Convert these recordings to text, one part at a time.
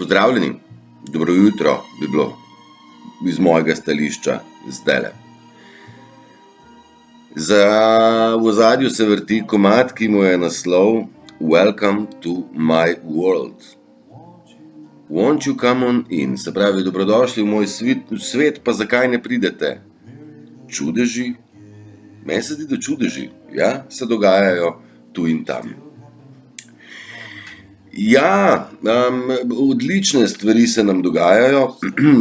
Pozdravljeni, dobro jutro bi bilo iz mojega stališča zdajle. V ozadju se vrti komad, ki mu je naslov Welcome to my world. Won't you come on in? Se pravi, dobrodošli v moj svet, pa zakaj ne pridete? Čudeži? Meni se zdi, da čudeži, ja, se dogajajo tu in tam. Ja, odlične stvari se nam dogajajo,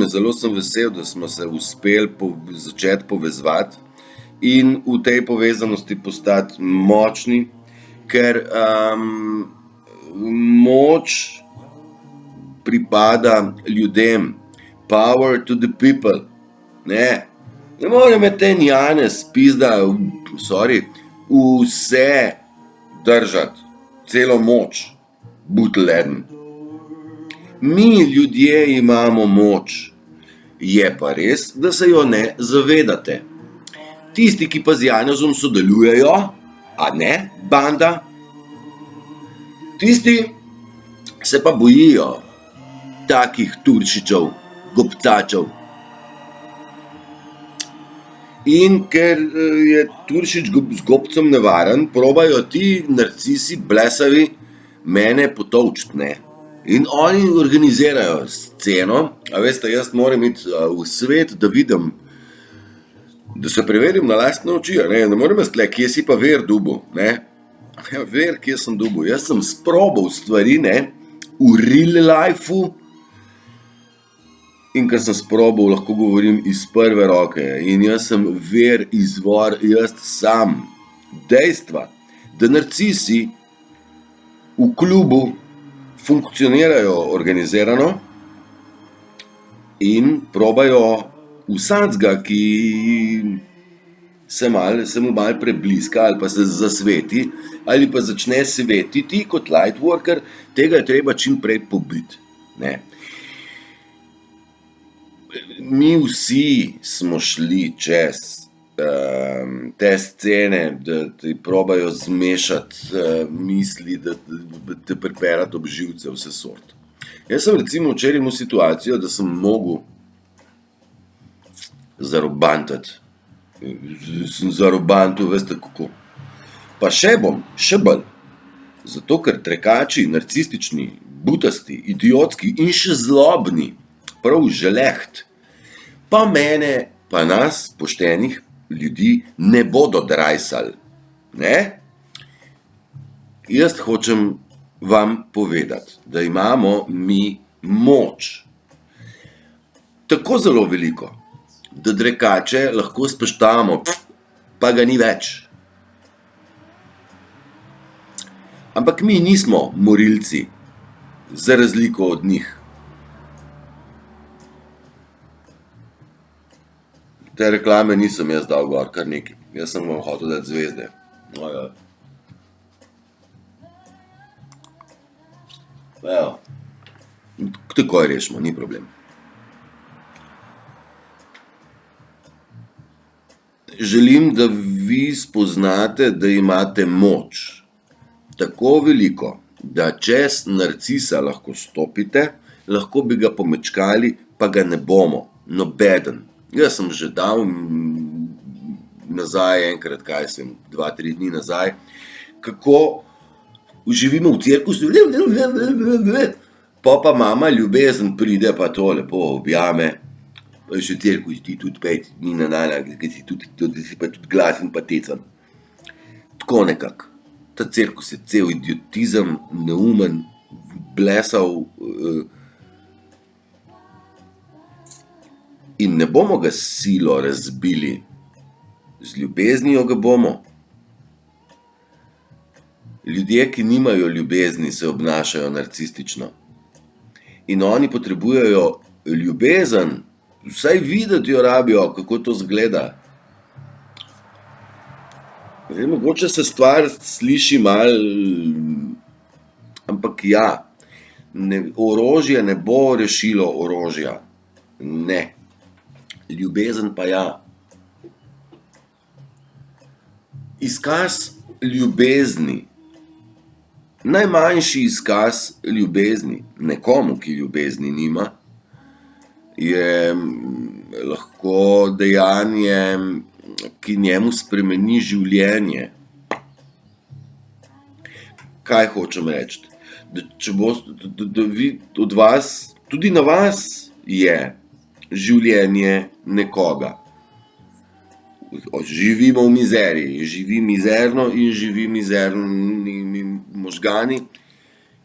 zelo sem vesel, da smo se uspeli začeti povezovati in v tej povezanosti postati močni, ker moč pripada ljudem, power to the people, ne more me ten Janez pizda, vse držati, celo moč. Butleden. Mi ljudje imamo moč, je pa res, da se jo ne zavedate. Tisti, ki pa z Janezom sodelujejo, a ne, banda, tisti se pa bojijo takih Turšičev, gobtačev. In ker je Turšič z gobcem nevaren, probajo ti narcisi blesavi mene potolčiti, ne. In oni organizirajo sceno, a veste, jaz moram iti v svet, da vidim, da se preverim na lastne oči, ne morem jaz tle, kje si pa ver dobil, ne. Ver, kje sem dobil, jaz sem sprobal stvari, ne, v real lifeu, in ker sem sprobal, lahko govorim iz prve roke, in jaz sem ver, izvor, jaz sam. Dejstva, da narcisi v klubu funkcionirajo organizirano in probajo vsakega, ki se mu malo prebliska ali pa se zasveti ali pa začne svetiti kot lightworker, tega je treba čim prej pobiti, ne. Mi vsi smo šli čez te scene, da ti probajo zmešati misli, da te priperati ob živce vse sort. Jaz sem recimo včeraj imel situacijo, da sem mogel zarobantati. Sem zarobantil, veste kako. Pa še bom, še bolj. Zato, ker trekači, narcistični, butasti, idiotski in še zlobni, prav želeht, pa mene, pa nas, poštenih ljudi, ne bodo drajsali, ne? Jaz hočem vam povedati, da imamo mi moč. Tako zelo veliko, da drekače lahko speštavamo, pa ga ni več. Ampak mi nismo morilci, za razliko od njih. Te reklame nisem jaz dal gor, kar nekaj. Jaz sem vam hotel dati zvezde. Evo. Takoj rešimo, ni problem. Želim, da vi spoznate, da imate moč. Tako veliko, da čez narcisa lahko stopite, lahko bi ga pomečkali, pa ga ne bomo. Nobeden. Jaz sem že dal nazaj enkrat, 2-3 dni nazaj, kako živimo v cirkusu, pa mama ljubezen pride, pa to lepo objame, pa še cirkus ti tudi 5 dni na dan, da si pa tudi glasen pa tecan. Tako nekako. Ta cirkus je cel idiotizem, neumen, blesav, in ne bomo ga s silo razbili, z ljubeznijo ga bomo. Ljudje, ki nimajo ljubezni, se obnašajo narcistično. In oni potrebujejo ljubezen, vsaj videti jo rabijo, kako to izgleda. Mogoče se stvar sliši malo, ampak ja, orožje ne bo rešilo orožja. Ne. Ljubezen pa ja. Izkaz ljubezni Najmanjši izkaz ljubezni nekomu, ki ljubezni nima, je lahko dejanje, ki njemu spremeni življenje. Kaj hočem reči? Da vi od vas, tudi na vas je življenje nekoga. Živimo v mizeriji, živi mizerno in živi mizernimi možgani.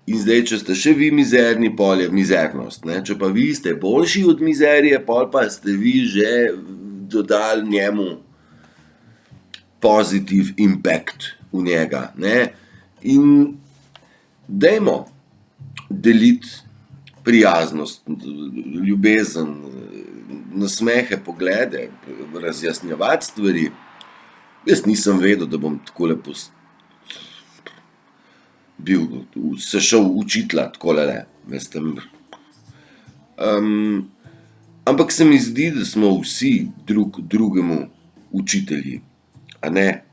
In zdaj, če ste še vi mizerni, pol je mizernost. Ne? Če pa vi ste boljši od mizerije, pol pa ste vi že dodali njemu pozitiv impact v njega. Ne? In dajmo deliti prijaznost, ljubezen, nasmehe, poglede, razjasnjevati stvari. Jaz nisem vedel, da bom takole se šel učitla takole, veste. Ampak se mi zdi, da smo vsi drugemu učitelji, a ne?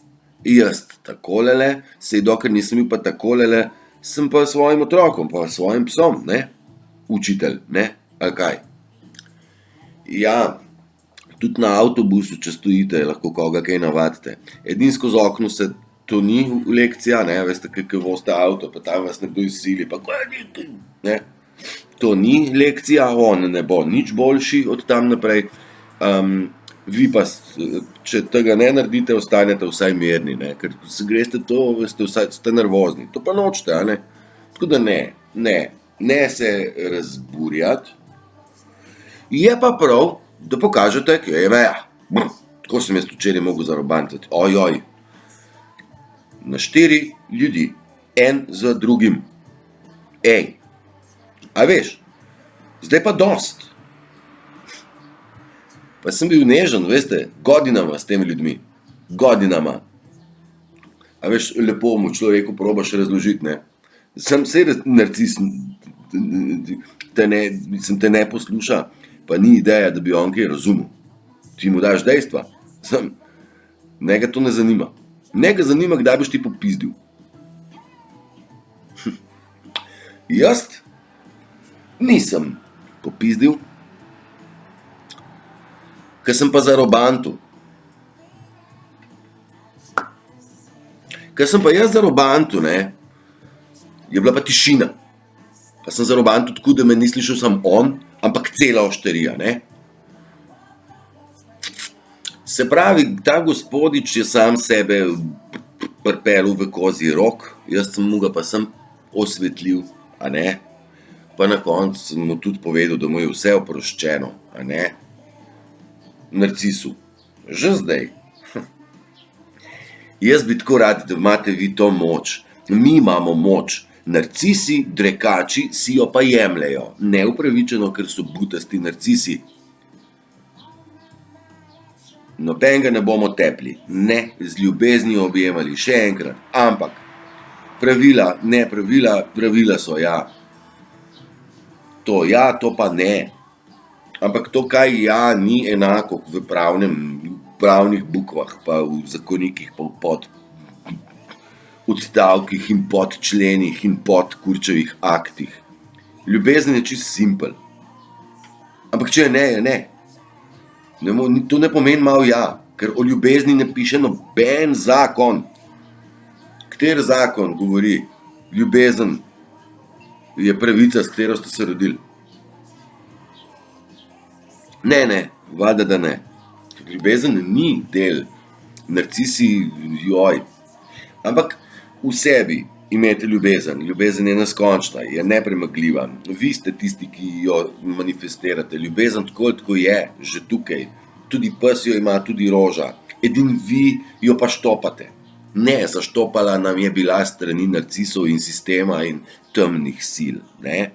Jaz takolele, sej dokler nisem bil pa takolele, sem pa svojim otrokom, pa svojim psom, ne? Učitelj, ne? Ali kaj? Ja, tudi na avtobusu, če stojite, lahko koga kaj navadite. Edino skozi okno se to ni lekcija, ne, veste, kako vozite avto, pa tam vas nekdo izsili, pa ne. To ni lekcija, on ne bo nič boljši od tam naprej. Vi pa, če tega ne naredite, ostanete vsaj mirni, ne, ker se greste to, veste, ste nervozni. To pa nočete, a ne. Tako da ne se razburjati. Je pa prav, da pokažete, kje je meja. Tako sem jaz včeraj mogel zarobantati. Ojoj. Na 4 ljudi, en za drugim. Ej, a veš, zdaj pa dost. Pa sem bil nežen, veste, godinama s temi ljudmi. Godinama. A veš, lepo mu človeku probaš razložiti, ne. Sem narcis, te ne posluša, pa ni ideja, da bi on kaj razumel. Ti mu daš dejstva. Njega to ne zanima. Njega zanima, kdaj boš ti popizdil. Jaz nisem popizdil, ker sem pa zarobantu. Ker sem pa jaz zarobantu, ne, je bila pa tišina. Pa sem zarobantu tako, da me ni slišal sam on, ampak cela ošterija, ne. Se pravi, ta gospodič je sam sebe pripeljal v kozji rok, jaz sem mu ga pa sem osvetlil, a ne. Pa na koncu sem mu tudi povedal, da mu je vse oproščeno, a ne. Narcisu. Že zdaj. Jaz bi tako rad, da imate vi to moč. Mi imamo moč. Narcisi, drekači si jo pa jemljejo. Neupravičeno, ker so butasti narcisi. Nobenega ne bomo tepli. Ne, z ljubeznijo objemali. Še enkrat. Ampak pravila, ne pravila, pravila so ja. To ja, to pa ne. Ampak to, kaj ja, ni enako v pravnih bukvah, pa v zakonikih, pa v odstavkih in podčlenih in podkurčevih aktih. Ljubezen je čisto simpel. Ampak če je ne, je ne. To ne pomeni malo ja, ker o ljubezni ne piše noben zakon. Kateri zakon govori? Ljubezen je pravica, s katero ste se rodili. Ne, valjda da ne. Ljubezen ni del. Narcisi, joj. Ampak v sebi imete ljubezen. Ljubezen je neskončna, je nepremagljiva. Vi ste tisti, ki jo manifestirate. Ljubezen tako je, že tukaj. Tudi pes jo ima, tudi roža. Edino vi jo pa štopate. Ne, zaštopala nam je bila strani narcisov in sistema in temnih sil, ne.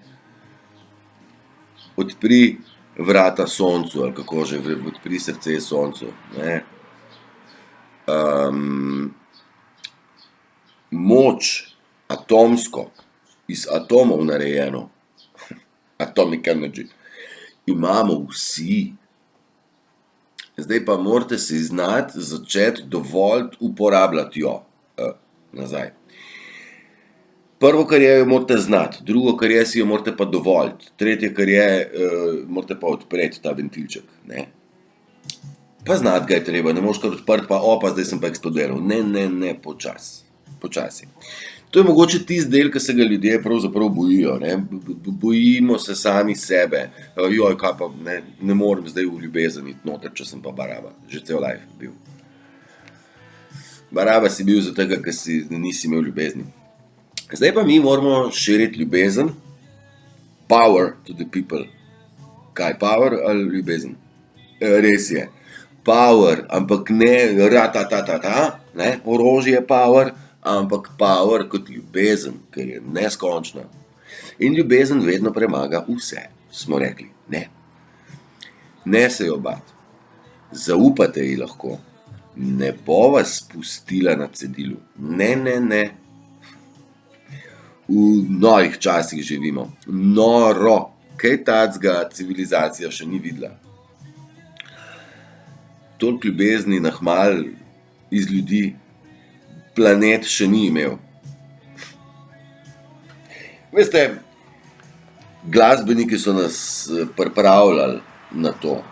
Odpri vrata soncu, ali kako že, odpri srce soncu, ne. Moč, atomsko, iz atomov narejeno, atomic energy, imamo vsi. Zdaj pa morate si znati začeti dovolj uporabljati jo nazaj. Prvo, kar je, jo morate znati, drugo, kar je, si jo morate pa dovoliti, tretje, kar je, morate pa odpreti ta ventilček, ne. Pa znati ga je treba, ne moreš kar odpreti pa, opa, zdaj sem pa eksplodiral. Ne, počasi. To je mogoče tisti del, ki se ga ljudje pravzaprav bojijo, ne. Bojimo se sami sebe. Joj, kaj pa, ne morem zdaj v ljubezen iti noter, če sem pa baraba. Že cel life bil. Baraba si bil zato, ker nisi imel ljubezni. Zdaj pa mi moramo širiti ljubezen. Power to the people. Kaj, power ali ljubezen? Res je. Power, ampak ne ne, orožje power, ampak power kot ljubezen, ker je neskončna. In ljubezen vedno premaga vse, smo rekli, ne. Ne se jo bati. Zaupate ji lahko. Ne bo vas spustila na cedilu. Ne. V norih časih živimo. Noro. Kaj tacga civilizacija še ni videla. Toliko ljubezni nahmal iz ljudi planet še ni imel. Veste, glasbeniki so nas pripravljali na to.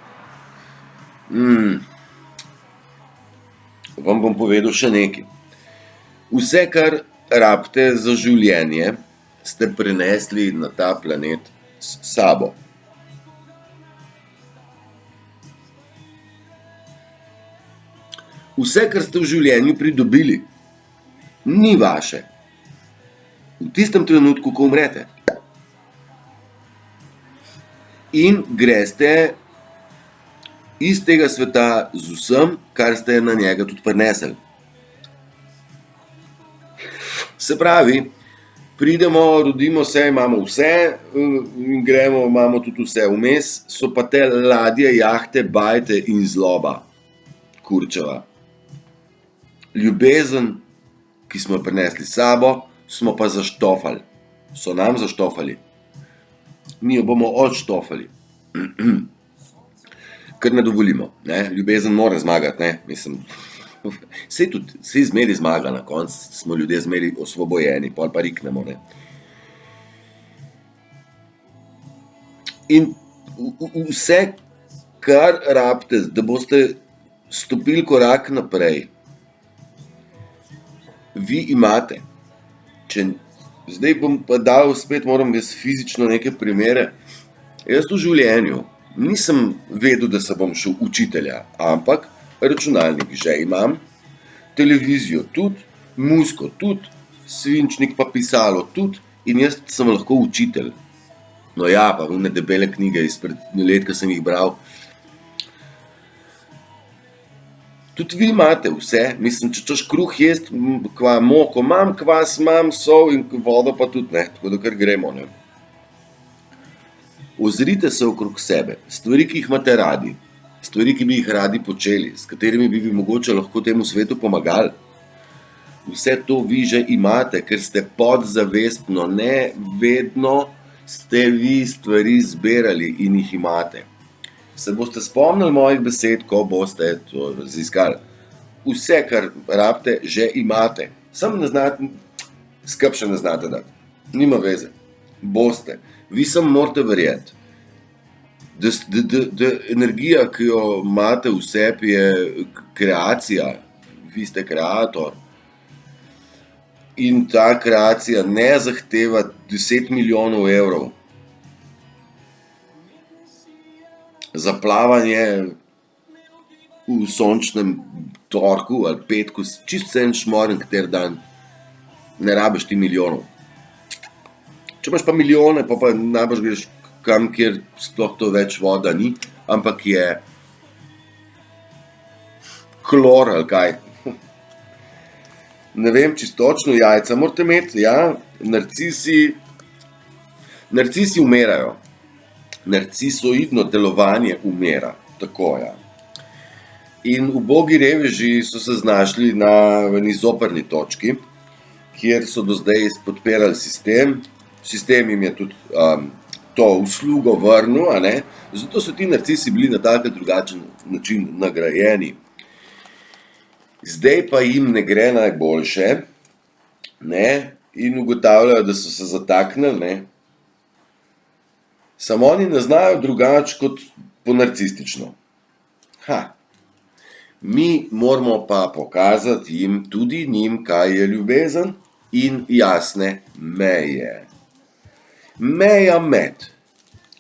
Vam bom povedal še nekaj. Vse, kar rabite za življenje, ste prinesli na ta planet s sabo. Vse, kar ste v življenju pridobili, ni vaše. V tistem trenutku, ko umrete. In greste iz tega sveta z vsem, kar ste na njega tudi prinesli. Se pravi, pridemo, rodimo se, imamo vse, in gremo, imamo tudi vse vmes, so pa te ladje, jahte, bajte in zloba. Kurčeva. Ljubezen, ki smo jo prinesli s sabo, smo pa zaštofali. So nam zaštofali. Mi jo bomo odštofali. Ker ne dovolimo, ne, ljubezen mora zmagati, ne, mislim, saj zmeri zmaga na koncu, smo ljudje zmeri osvobojeni, pol pa riknemo, ne. In vse, kar rabite, da boste stopili korak naprej, vi imate. Zdaj bom pa dal spet, moram jaz fizično neke primere. Jaz v življenju nisem vedel, da se bom šel učitelja, ampak računalnik že imam, televizijo tudi, muziko tudi, svinčnik pa pisalo tudi in jaz sem lahko učitelj. No ja, pa one debele knjige izpred let, ko sem jih bral. Tudi vi imate vse, mislim, če češ kruh jest, moko imam, kvas imam, sol in vodo pa tudi, ne, tako da kar gremo, ne. Ozrite se okrog sebe, stvari, ki jih imate radi, stvari, ki bi jih radi počeli, s katerimi bi mogoče lahko temu svetu pomagali. Vse to vi že imate, ker ste podzavestno, ne vedno ste vi stvari zbirali in jih imate. Se boste spomnili mojih besed, ko boste to raziskali. Vse, kar rabite, že imate. Samo ne znate, skrb še ne znate dati. Nima veze. Boste. Vi samo morate verjeti, da energija, ki jo imate v sebi, je kreacija. Vi ste kreator. In ta kreacija ne zahteva 10 milijonov evrov. Za plavanje v sončnem torku ali petku, čisto en šmoren, kater dan, ne rabiš ti milijonov. Če imaš pa milijone, pa najbrž greš kam, kjer sploh to več voda ni, ampak je klor ali kaj. Ne vem, čisto točno, jajca morate imeti, ja, narcisi umirajo. Narcisoidno delovanje umira, tako, ja. In ubogi reveži so se znašli na eni zoprni točki, kjer so do zdaj podpirali sistem. Sistem jim je tudi to uslugo vrnil, a ne. Zato so ti narcisi bili na tak ali drugačen način nagrajeni. Zdaj pa jim ne gre najboljše, ne, in ugotavljajo, da so se zataknili, ne. Samo oni ne znajo drugače kot po narcistično. Mi moramo pa pokazati jim, tudi njim, kaj je ljubezen in jasne meje. Meja med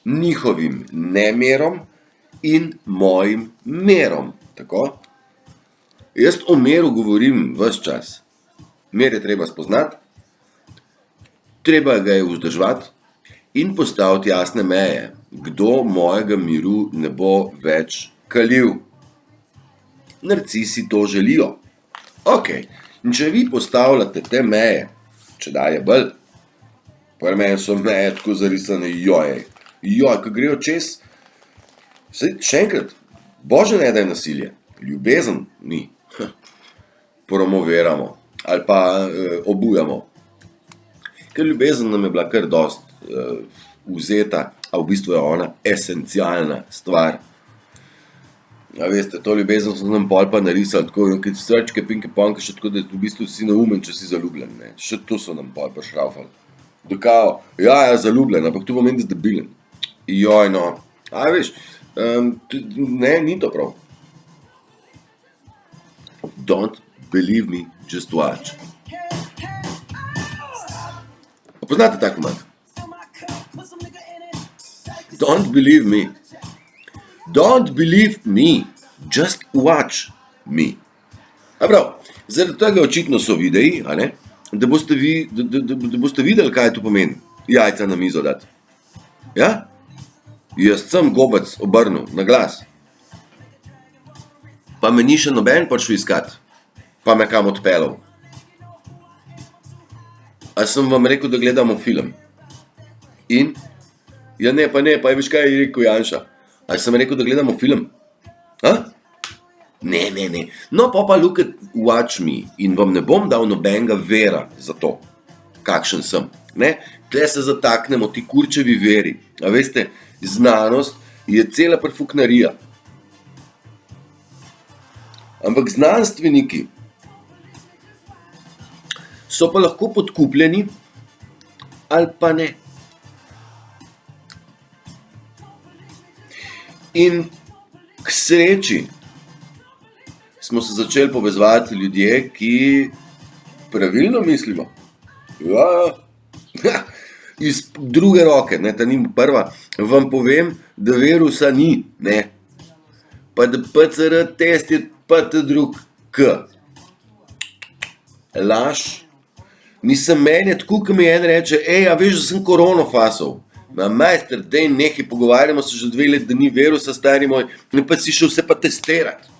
njihovim nemerom in mojim merom, tako? Jaz o meru govorim ves čas. Mer je treba spoznati, treba ga je vzdrževati in postaviti jasne meje, kdo mojega miru ne bo več kalil. Narcisi to želijo. Okej, in če vi postavljate te meje, če daje bolj, pri meni so meje tako zarisane, ko grejo čez, saj še enkrat, bože ne da je nasilje, ljubezen ni. Promoviramo ali pa obujamo. Ker ljubezen nam je bila kar dost vzeta, a v bistvu je ona esencialna stvar. A veste, to ljubezen so nam pol pa narisali tako, kot srčke, pinke-ponke, še tako, da v bistvu si neumen, če si zaljubljen, ne. Še to so nam pol prišraufali. Da kao, ja, zaljubljen, ampak to pomeni, da si debilen. No. A veš, ne, ni to prav. Don't believe me, just watch. Poznate tak komad? Don't believe me. Don't believe me, just watch me. A prav, zaradi tega očitno so videi, a ne, da boste videli, kaj to pomeni, jajca na mizo dati. Ja? Jaz sem gobec obrnil na glas. Pa me ni še noben prišel iskat, pa me kam odpeljal. A sem vam rekel, da gledamo film? In? Ja ne, pa veš kaj je rekel Janša? A sem rekel, da gledamo film? Ne. No, pa look at watch me in vam ne bom dal nobenega vera za to, kakšen sem. Ne? Tle se zataknemo ti kurčevi veri. A veste, znanost je cela perfuknarija. Ampak znanstveniki so pa lahko podkupljeni ali pa ne. In k sreči smo se začeli povezovati ljudje, ki pravilno mislimo. Ja. Iz druge roke, ne, ta ni prva, vam povem, da virusa ni, ne. Pa da PCR test je pa ta drug K. Laž. Mislim, meni je tako, ko mi en reče, a veš, da sem korono fasal. Majster, dej nekaj, pogovarjamo se že 2 let, da ni virusa, stari moj, in pa si šel vse pa testirati.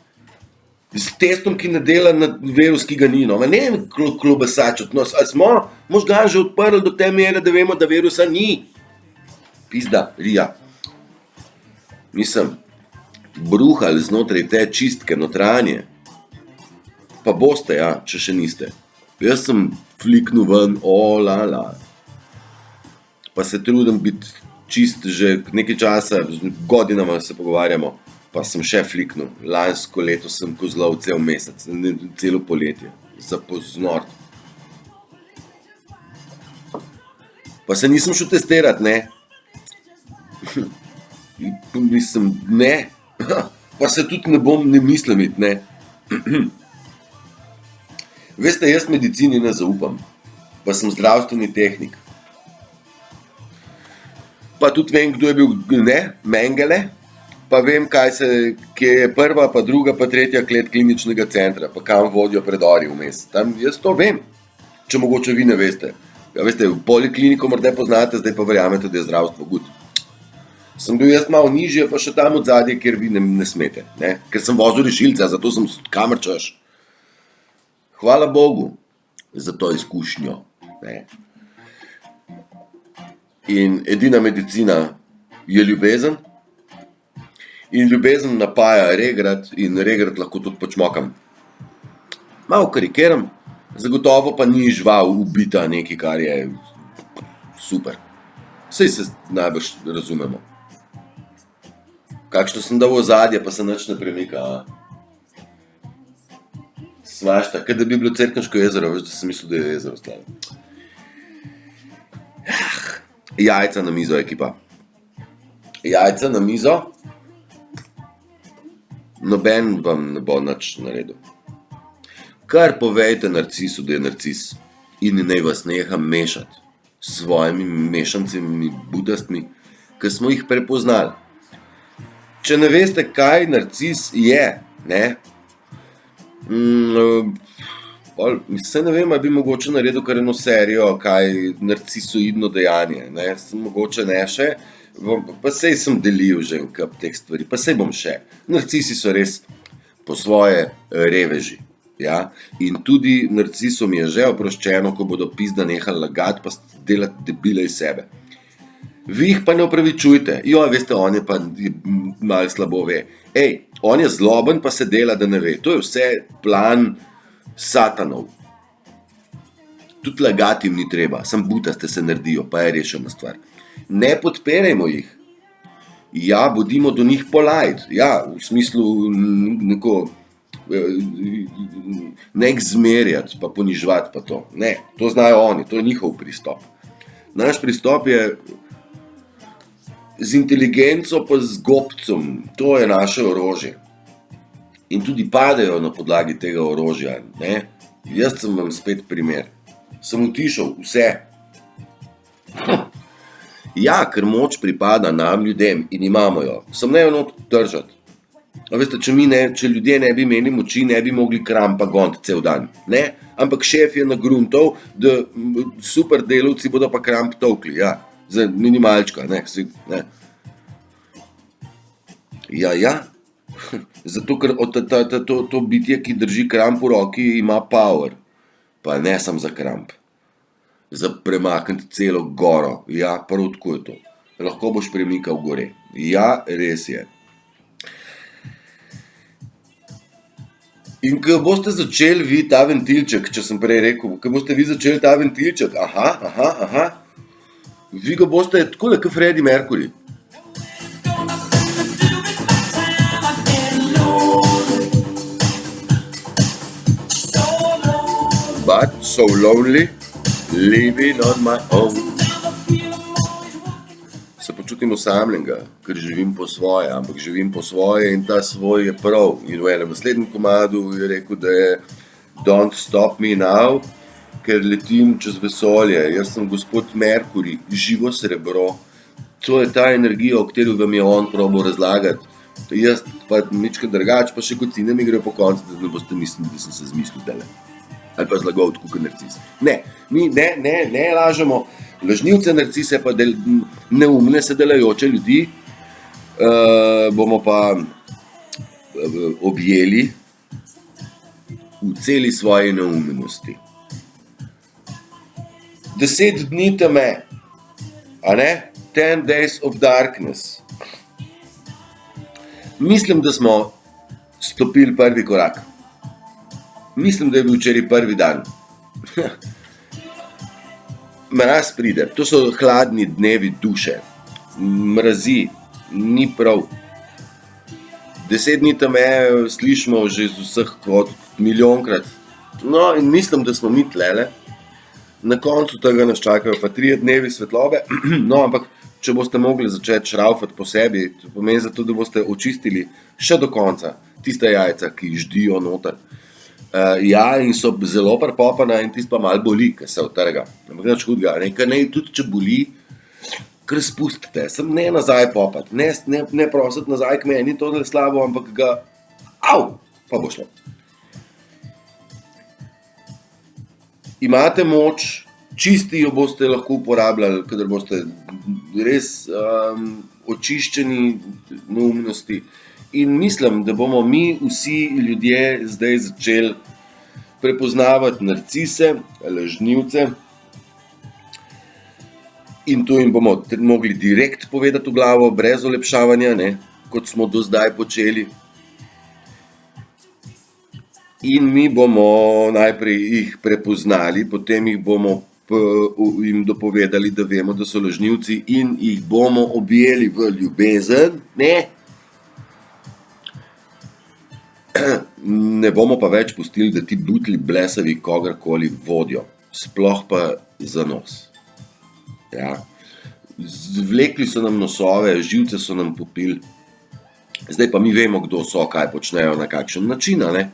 S testom, ki ne dela na virus, ki ga ni, no. Ne vem, klobesačot, no, a smo možgan že odprli do te mere, da vemo, da virusa ni. Pizda, rija. Mislim, bruhali znotraj te čistke notranje. Pa boste, ja, če še niste. Jaz sem fliknil ven, la. Pa se trudim biti čist že nekaj časa, godinama se pogovarjamo, pa sem še fliknil. Lansko leto sem kozlal cel mesec, celo poletje, za poznort. Pa se nisem šel testirat, ne. Mislim, ne. Pa se tudi ne mislim iti, ne. Veste, jaz medicini ne zaupam, pa sem zdravstveni tehnik. Pa tudi vem, kdo je bil, Mengele, pa vem, kje je prva, pa druga, pa tretja klet kliničnega centra, pa kam vodijo predori vmes. Tam jaz to vem, če mogoče vi ne veste. Ja, veste, v polikliniko morda poznate, zdaj pa verjamete, da je zdravstvo good. Sem bil jaz malo nižje, pa še tam od zadje, kjer vi ne smete, ne? Ker sem vozil rešilca, zato sem kamor češ. Hvala Bogu za to izkušnjo, ne. In edina medicina je ljubezen. In ljubezen napaja regrat in regrat lahko tudi počmokam. Malo karikiram, zagotovo pa ni žival ubita nekaj, kar je super. Saj se najbrž razumemo. Kakšno sem dal ozadje, pa se nič ne premika. Svašta, kaj da bi bilo Cerkniško jezero, veš, da sem mislil, da je jezero slavo. Jajca na mizo, ekipa. Jajca na mizo, noben vam ne bo nič naredil. Kar povejte narcisu, da je narcis in naj vas neha mešati s svojimi mešancimi butastmi, ki smo jih prepoznali. Če ne veste, kaj narcis je, ne, se ne vem, ali bi mogoče naredil kar eno serijo, kaj narcisoidno dejanje, ne, mogoče ne še, pa sej sem delil že kup teh stvari, pa sej bom še. Narcisi so res po svoje reveži, ja, in tudi narcisom je že oproščeno, ko bodo pizda nehali lagati pa delati debile iz sebe. Vi jih pa ne opravičujte, veste, on je pa malo slabo ve. On je zloben pa se dela, da ne ve. To je vse plan satanov. Tudi lagati jim ni treba, samo butaste se naredijo, pa je rešena stvar. Ne podpirajmo jih. Ja, bodimo do njih polite. Ja, v smislu neko ne zmerjati, pa ponižvati pa to. Ne, to znajo oni, to je njihov pristop. Naš pristop je z inteligenco pa z gobcem, to je naše orožje. In tudi padejo na podlagi tega orožja, ne. Jaz sem vam spet primer. Sem utišal vse. Ja, ker moč pripada nam ljudem in imamo jo. Sem ne jo not držati. A veste, če ljudje ne bi imeli moči, ne bi mogli krampa goniti cel dan, ne. Ampak šef je nagruntal, da super delavci bodo pa kramp tolkli, ja. Za minimalčka, ne. Ja. Zato, ker to bitje, ki drži kramp v roki, ima power. Pa ne sam za kramp. Za premakniti celo goro. Ja, prav tako je to. Lahko boš premikal gore. Ja, res je. In ko boste začeli vi ta ventilček, če sem prej rekel, ko boste vi začeli ta ventilček, vi ga boste takole kot Freddie Mercury. But so lonely, living on my own. Se počutim osamljenega, ker živim po svoje, ampak živim po svoje in ta svoj je prav. In v enem naslednjem komadu je rekel, da je Don't stop me now, ker letim čez vesolje. Jaz sem gospod Mercury, živo srebro. To je ta energija, o kateri vam je on probal razlagati. Jaz pa ničkrat drugače, pa še kocine mi gre po koncu, da ne boste mislili, da sem se zmislil zdajle. Ali pa zlagal tako kot narcis. Ne, mi ne lažemo. Lažnivce, narcise pa neumne se delajoče ljudi bomo pa objeli v celi svoji neumnosti. 10 dni teme, a ne? 10 days of darkness. Mislim, da smo stopili prvi korak. Mislim, da je bil včeraj prvi dan. Mraz pride, to so hladni dnevi duše. Mrazi, ni prav. 10 dni teme slišimo že z vseh kot milijonkrat. No, in mislim, da smo mi tlele. Na koncu tega nas čakajo pa 3 dnevi svetlobe. No, ampak če boste mogli začeti šraufati po sebi, to pomeni zato, da boste očistili še do konca tiste jajca, ki ždijo noter. Ja, in so zelo prepopana in tisto pa malo boli, ker se utrga. Ampak nič hudega, ker ne, tudi če boli, kar spustite. Sem ne nazaj popati, ne prositi nazaj k meni, to je slabo, ampak ga, pa bo šlo. Imate moč, čisti jo boste lahko uporabljali, kadar boste res očiščeni neumnosti. In mislim, da bomo mi vsi ljudje zdaj začeli prepoznavati narcise, lažnivce in to jim bomo mogli direkt povedati v glavo, brez olepšavanja, ne, kot smo do zdaj počeli. In mi bomo najprej jih prepoznali, potem jih bomo jim dopovedali, da vemo, da so lažnivci in jih bomo objeli v ljubezen, ne. Ne bomo pa več pustili, da ti butli blesavi kogarkoli vodijo, sploh pa za nos. Ja. Zvlekli so nam nosove, živce so nam popili. Zdaj pa mi vemo, kdo so, kaj počnejo, na kakšen način, a ne?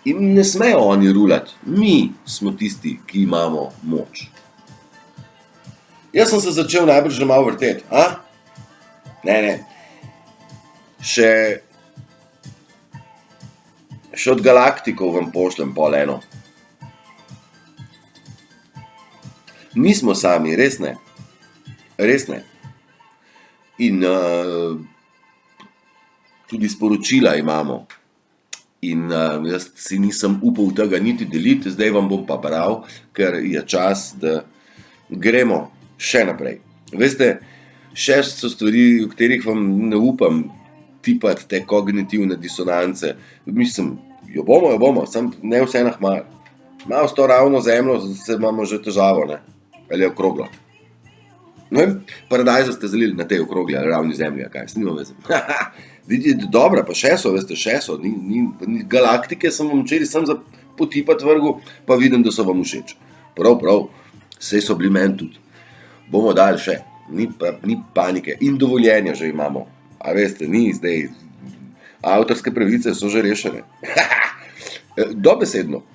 In ne smejo oni rulati. Mi smo tisti, ki imamo moč. Jaz sem se začel najbrž že malo vrteti, a? Ne. Še od galaktikov vam pošljem pol eno. Nismo sami, res ne. Res ne. In tudi sporočila imamo. In jaz si nisem upal tega niti deliti, zdaj vam bom pa bral, ker je čas, da gremo še naprej. Veste, še so stvari, v katerih vam ne upam tipati te kognitivne disonance. Mislim, jo bomo, sam ne vse na hmal. Malo s to ravno zemljo se imamo že težavo, ne? Ali je okroglo. No in paradajza ste zalili na tej okrogli ali ravni zemlji, a kaj, snima veze. Vidite, dobra, pa še so, ni galaktike sem vam včeraj sem za potipati vrgu, pa vidim, da so vam všeč. Prav, saj so bili meni tudi. Bomo dali še, ni panike in dovoljenja že imamo. A veste, ni zdaj, avtorske pravice so že rešene. Dobesedno.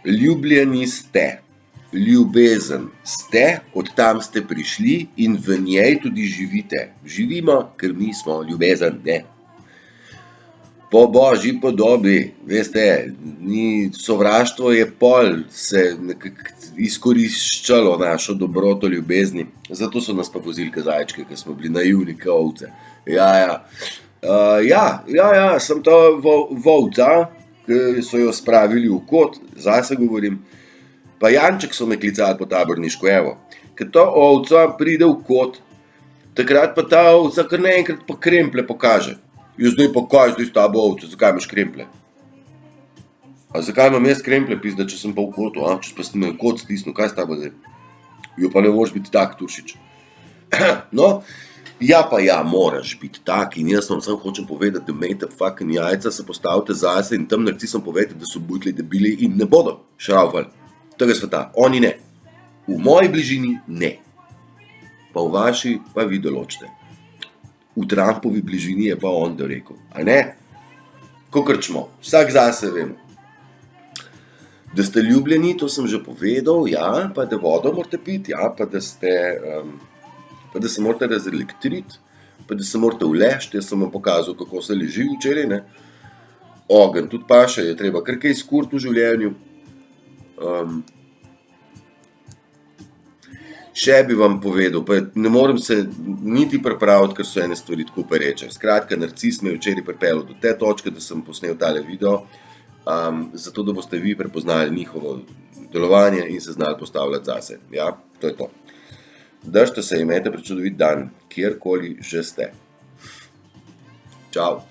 Ljubljeni ste. Ljubezen ste, od tam ste prišli in v njej tudi živite. Živimo, ker mi smo ljubezen, ne? Po božji podobi, veste, sovraštvo je pol se nekako izkoriščalo našo dobroto ljubezni. Zato so nas pa vozili zajčke, ker smo bili naivni kot ovce. Ja, sem to volca, ki so jo spravili v kot, zase govorim. Pa Janček so me klicali po taborniško, evo. Ker ta ovca pride v kot, takrat pa ta ovca kar naenkrat pa kremplje pokaže. Zdaj pa kaj, zdaj s tabo ovca, zakaj imaš kremplje? A zakaj imam jaz kremplje, pizda, če sem pa v kotu, a? Če pa sem me kot stisnil, kaj s tabo zdaj? Jo pa ne moraš biti tak, Turšič. No, ja, moraš biti tak in jaz vam samo hočem povedati, da imejte fucking jajca, se postavite zase in tem narcisom povejte, da so butli debili in ne bodo šraufali tega sveta. Oni ne. V moji bližini ne. Pa v vaši pa vi določite. V Trumpovi bližini je pa on to rekel. A ne? Kakor čmo. Vsak zase vemo. Da ste ljubljeni, to sem že povedal, ja, pa da vodo morate piti, ja, pa da se morate razelektriti, pa da se morate uležiti. Jaz sem vam pokazal, kako se leži včeraj, ne. Ogenj tudi paše, je treba kar kaj skuriti v življenju. Še bi vam povedal, pa ne morem se niti pripraviti, ker so ene stvari tako pereče. Skratka, narcis me je včeraj pripeljal do te točke, da sem posnel tale video, zato da boste vi prepoznali njihovo delovanje in se znali postavljati zase. Ja, to je to. Držite se, imejte prečudovit dan, kjerkoli že ste. Čau.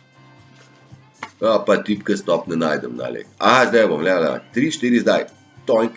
Pa tipke stop ne najdem, zdaj bom, 3, 4 zdaj. Toink.